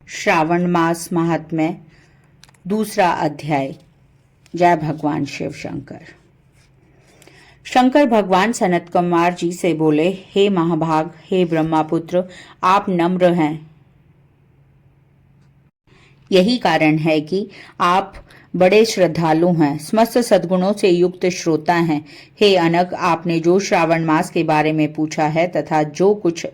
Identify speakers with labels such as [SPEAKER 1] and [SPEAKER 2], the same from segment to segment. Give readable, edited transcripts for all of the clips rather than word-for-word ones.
[SPEAKER 1] श्रावण मास महात्म्य दूसरा अध्याय। जय भगवान शिव शंकर। शंकर भगवान सनत कुमार जी से बोले, हे महाभाग, हे ब्रह्मापुत्र, आप नम्र हैं। यही कारण है कि आप बड़े श्रद्धालु हैं, समस्त सद्गुणों से युक्त श्रोता हैं। हे अनग, आपने जो श्रावण मास के बारे में पूछा है तथा जो कुछ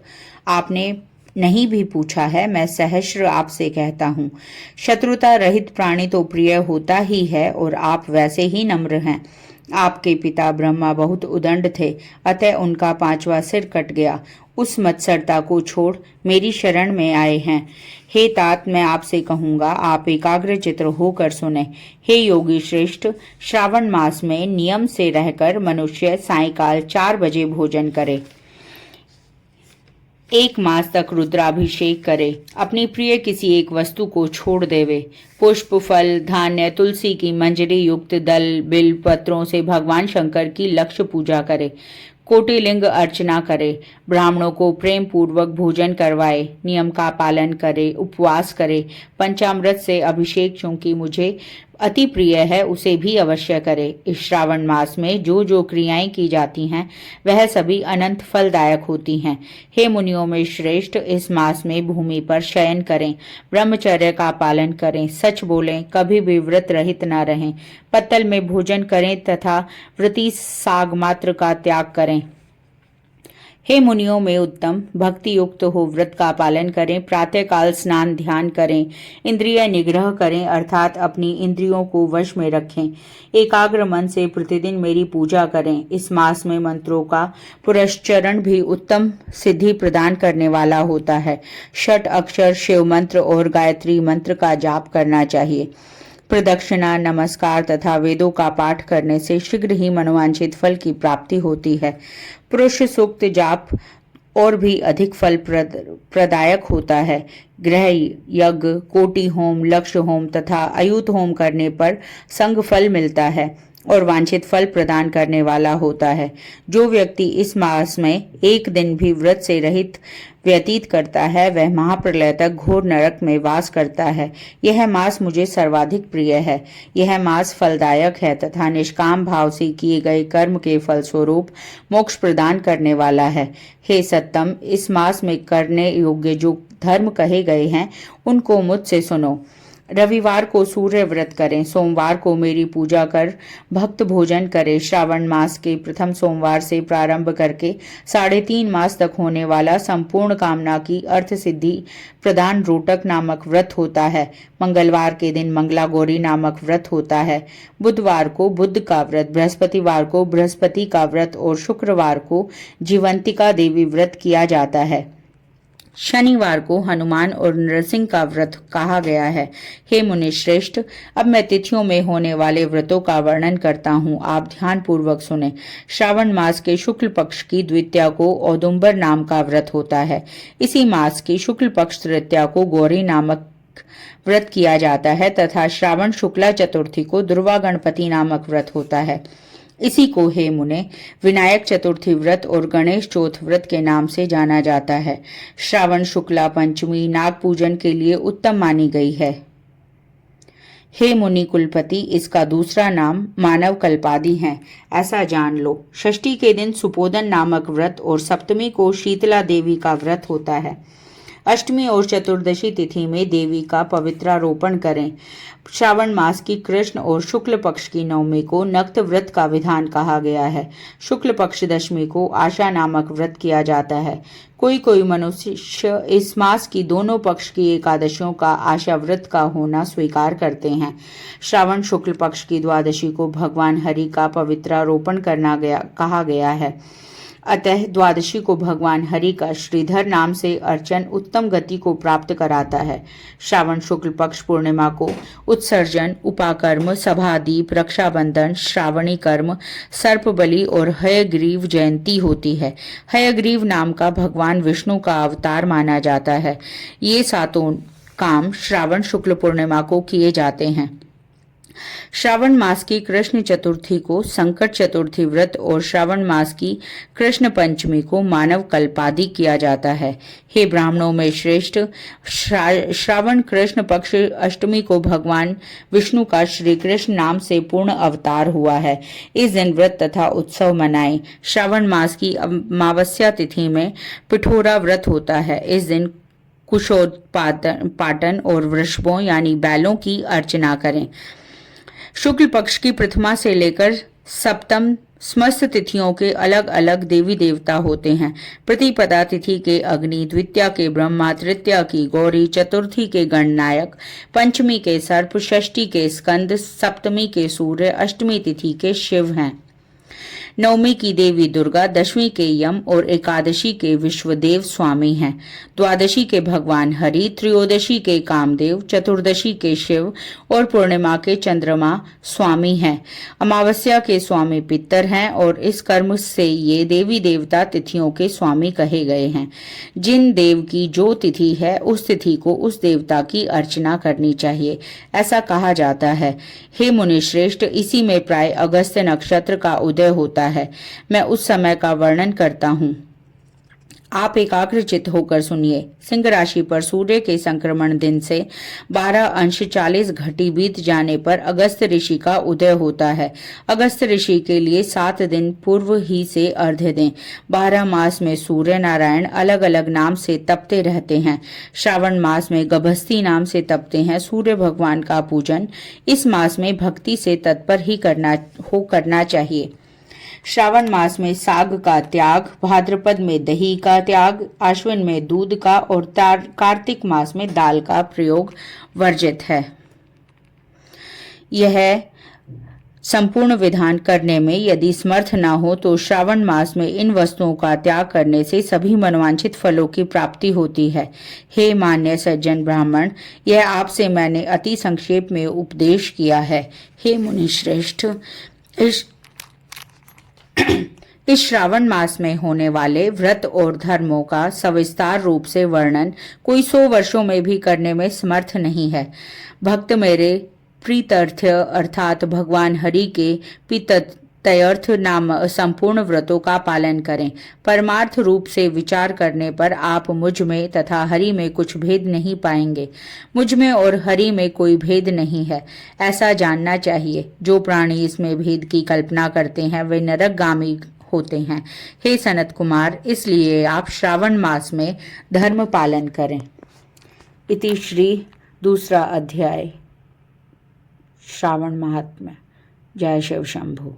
[SPEAKER 1] आपने नहीं भी पूछा है, मैं सहस्र आपसे कहता हूँ। शत्रुता रहित प्राणी तो प्रिय होता ही है और आप वैसे ही नम्र हैं। आपके पिता ब्रह्मा बहुत उदंड थे, अतः उनका 5वां सिर कट गया। उस मत्सरता को छोड़ मेरी शरण में आए हैं। हे तात, मैं आपसे कहूंगा, आप एकाग्र चित्र होकर सुने। हे योगी श्रेष्ठ, श्रावण मास में नियम से रहकर मनुष्य सायंकाल 4 बजे भोजन करे, 1 मास तक रुद्राभिषेक करे, अपनी प्रिय किसी एक वस्तु को छोड़ देवे, पुष्प, फल, धान्य, तुलसी की मंजरी युक्त दल, बिल पत्रों से भगवान शंकर की लक्ष्य पूजा करे, कोटिलिंग अर्चना करे, ब्राह्मणों को प्रेम पूर्वक भोजन करवाए, नियम का पालन करे, उपवास करे, पंचामृत से अभिषेक चूंकि मुझे अति प्रिय है उसे भी अवश्य करे। इस श्रावण मास में जो जो क्रियाएं की जाती हैं वह सभी अनंत फलदायक होती हैं। हे मुनियों में श्रेष्ठ, इस मास में भूमि पर शयन करें, ब्रह्मचर्य का पालन करें, सच बोलें, कभी भी व्रत रहित न रहें, पत्तल में भोजन करें तथा व्रती साग मात्र का त्याग करें। हे मुनियों में उत्तम, भक्ति युक्त हो व्रत का पालन करें, प्रातःकाल स्नान ध्यान करें, इंद्रिय निग्रह करें अर्थात अपनी इंद्रियों को वश में रखें, एकाग्र मन से प्रतिदिन मेरी पूजा करें। इस मास में मंत्रों का पुरस्चरण भी उत्तम सिद्धि प्रदान करने वाला होता है। 6 अक्षर शिव मंत्र और गायत्री मंत्र का जाप करना चाहिए। प्रदक्षिणा, नमस्कार तथा वेदों का पाठ करने से शीघ्र ही मनोवांछित फल की प्राप्ति होती है। पुरुष सूक्त जाप और भी अधिक फल प्रदायक होता है। गृह यज्ञ, कोटि होम, लक्ष्य होम तथा अयुत होम करने पर संग फल मिलता है और वांछित फल प्रदान करने वाला होता है। जो व्यक्ति इस मास में एक दिन भी व्रत से रहित व्यतीत करता है वह महाप्रलय तक घोर नरक में वास करता है। यह मास मुझे सर्वाधिक प्रिय है। यह मास फलदायक है तथा निष्काम भाव से किए गए कर्म के फल स्वरूप मोक्ष प्रदान करने वाला है। हे सत्तम, इस मास में करने योग्य जो धर्म कहे गए हैं उनको मुझसे सुनो। रविवार को सूर्य व्रत करें, सोमवार को मेरी पूजा कर भक्त भोजन करें। श्रावण मास के प्रथम सोमवार से प्रारंभ करके 3.5 मास तक होने वाला संपूर्ण कामना की अर्थ सिद्धि प्रदान रोटक नामक व्रत होता है। मंगलवार के दिन मंगला गौरी नामक व्रत होता है। बुधवार को बुध का व्रत, बृहस्पतिवार को बृहस्पति का व्रत और शुक्रवार को जीवंतिका देवी व्रत किया जाता है। शनिवार को हनुमान और नरसिंह का व्रत कहा गया है। हे मुनि श्रेष्ठ, अब मैं तिथियों में होने वाले व्रतों का वर्णन करता हूँ, आप ध्यान पूर्वक सुने। श्रावण मास के शुक्ल पक्ष की द्वितीया को औदुंबर नाम का व्रत होता है। इसी मास की शुक्ल पक्ष तृतीया को गौरी नामक व्रत किया जाता है तथा श्रावण शुक्ला चतुर्थी को दुर्वा गणपति नामक व्रत होता है। इसी को हे मुने विनायक चतुर्थी व्रत और गणेश चौथ व्रत के नाम से जाना जाता है। श्रावण शुक्ला पंचमी नाग पूजन के लिए उत्तम मानी गई है। हे मुनि कुलपति, इसका दूसरा नाम मानव कल्पादि है, ऐसा जान लो। षष्ठी के दिन सुपोदन नामक व्रत और सप्तमी को शीतला देवी का व्रत होता है। अष्टमी और चतुर्दशी तिथि में देवी का पवित्रारोपण करें। श्रावण मास की कृष्ण और शुक्ल पक्ष की नवमी को नक्त व्रत का विधान कहा गया है। शुक्ल पक्ष दशमी को आशा नामक व्रत किया जाता है। कोई कोई मनुष्य इस मास की दोनों पक्ष की एकादशियों का आशा व्रत का होना स्वीकार करते हैं। श्रावण शुक्ल पक्ष की द्वादशी को भगवान हरि का पवित्रारोपण कहा गया है। अतः द्वादशी को भगवान हरि का श्रीधर नाम से अर्चन उत्तम गति को प्राप्त कराता है। श्रावण शुक्ल पक्ष पूर्णिमा को उत्सर्जन, उपाकर्म, सभादीप, रक्षाबंधन, श्रावणी कर्म, सर्प बलि और हयग्रीव जयंती होती है। हयग्रीव नाम का भगवान विष्णु का अवतार माना जाता है। ये 7 काम श्रावण शुक्ल पूर्णिमा को किए जाते हैं। श्रावण मास की कृष्ण चतुर्थी को संकट चतुर्थी व्रत और श्रावण मास की कृष्ण पंचमी को मानव कल्पादि किया जाता है। हे ब्राह्मणों में श्रेष्ठ, श्रावण कृष्ण पक्ष अष्टमी को भगवान विष्णु का श्री कृष्ण नाम से पूर्ण अवतार हुआ है। इस दिन व्रत तथा उत्सव मनाएं। श्रावण मास की अमावस्या तिथि में पिठोरा व्रत होता है। इस दिन कुशोत्पाटन और वृषभों यानी बैलों की अर्चना करें। शुक्ल पक्ष की प्रथमा से लेकर सप्तम समस्त तिथियों के अलग अलग देवी देवता होते हैं। प्रतिपदा तिथि के अग्नि, द्वितीया के ब्रह्मा, तृतीया की गौरी, चतुर्थी के गणनायक, पंचमी के सर्प, षष्ठी के स्कंद, सप्तमी के सूर्य, अष्टमी तिथि के शिव हैं। नवमी की देवी दुर्गा, दशमी के यम और एकादशी के विश्वदेव स्वामी हैं। द्वादशी के भगवान हरि, त्रयोदशी के कामदेव, चतुर्दशी के शिव और पूर्णिमा के चंद्रमा स्वामी हैं। अमावस्या के स्वामी पितर हैं और इस कर्म से ये देवी देवता तिथियों के स्वामी कहे गए हैं। जिन देव की जो तिथि है उस तिथि को उस देवता की अर्चना करनी चाहिए, ऐसा कहा जाता है। हे मुनि श्रेष्ठ, इसी में प्राय अगस्त्य नक्षत्र का उदय होता है। मैं उस समय का वर्णन करता हूँ, आप एकाग्रचित होकर सुनिए। सिंह राशि पर सूर्य के संक्रमण दिन से 12 अंश 40 घटी बीत जाने पर अगस्त्य ऋषि का उदय होता है। अगस्त्य ऋषि के लिए 7 दिन पूर्व ही से अर्घ्य दें। 12 मास में सूर्य नारायण अलग अलग नाम से तपते रहते हैं। श्रावण मास में गभस्ती नाम से तपते हैं। सूर्य भगवान का पूजन इस मास में भक्ति से तत्पर ही करना चाहिए। श्रावण मास में साग का त्याग, भाद्रपद में दही का त्याग, आश्विन में दूध का और कार्तिक मास में दाल का प्रयोग वर्जित है। यह संपूर्ण विधान करने में यदि समर्थ न हो तो श्रावण मास में इन वस्तुओं का त्याग करने से सभी मनवांछित फलों की प्राप्ति होती है। हे मान्य सज्जन ब्राह्मण, यह आपसे मैंने अति संक्षेप में उपदेश किया है। हे मुनि श्रेष्ठ, इस श्रावण मास में होने वाले व्रत और धर्मों का सविस्तार रूप से वर्णन कोई 100 वर्षों में भी करने में समर्थ नहीं है। भक्त मेरे प्रीत्यर्थ अर्थात भगवान हरि के पितर्थ नाम संपूर्ण व्रतों का पालन करें। परमार्थ रूप से विचार करने पर आप मुझ में तथा हरि में कुछ भेद नहीं पाएंगे। मुझ में और हरि में कोई भेद नहीं है, ऐसा जानना चाहिए। जो प्राणी इसमें भेद की कल्पना करते हैं वे नरकगामी होते हैं। हे सनत कुमार, इसलिए आप श्रावण मास में धर्म पालन करें। इति श्री 2 अध्याय श्रावण महात्म्य। जय शिव शंभु।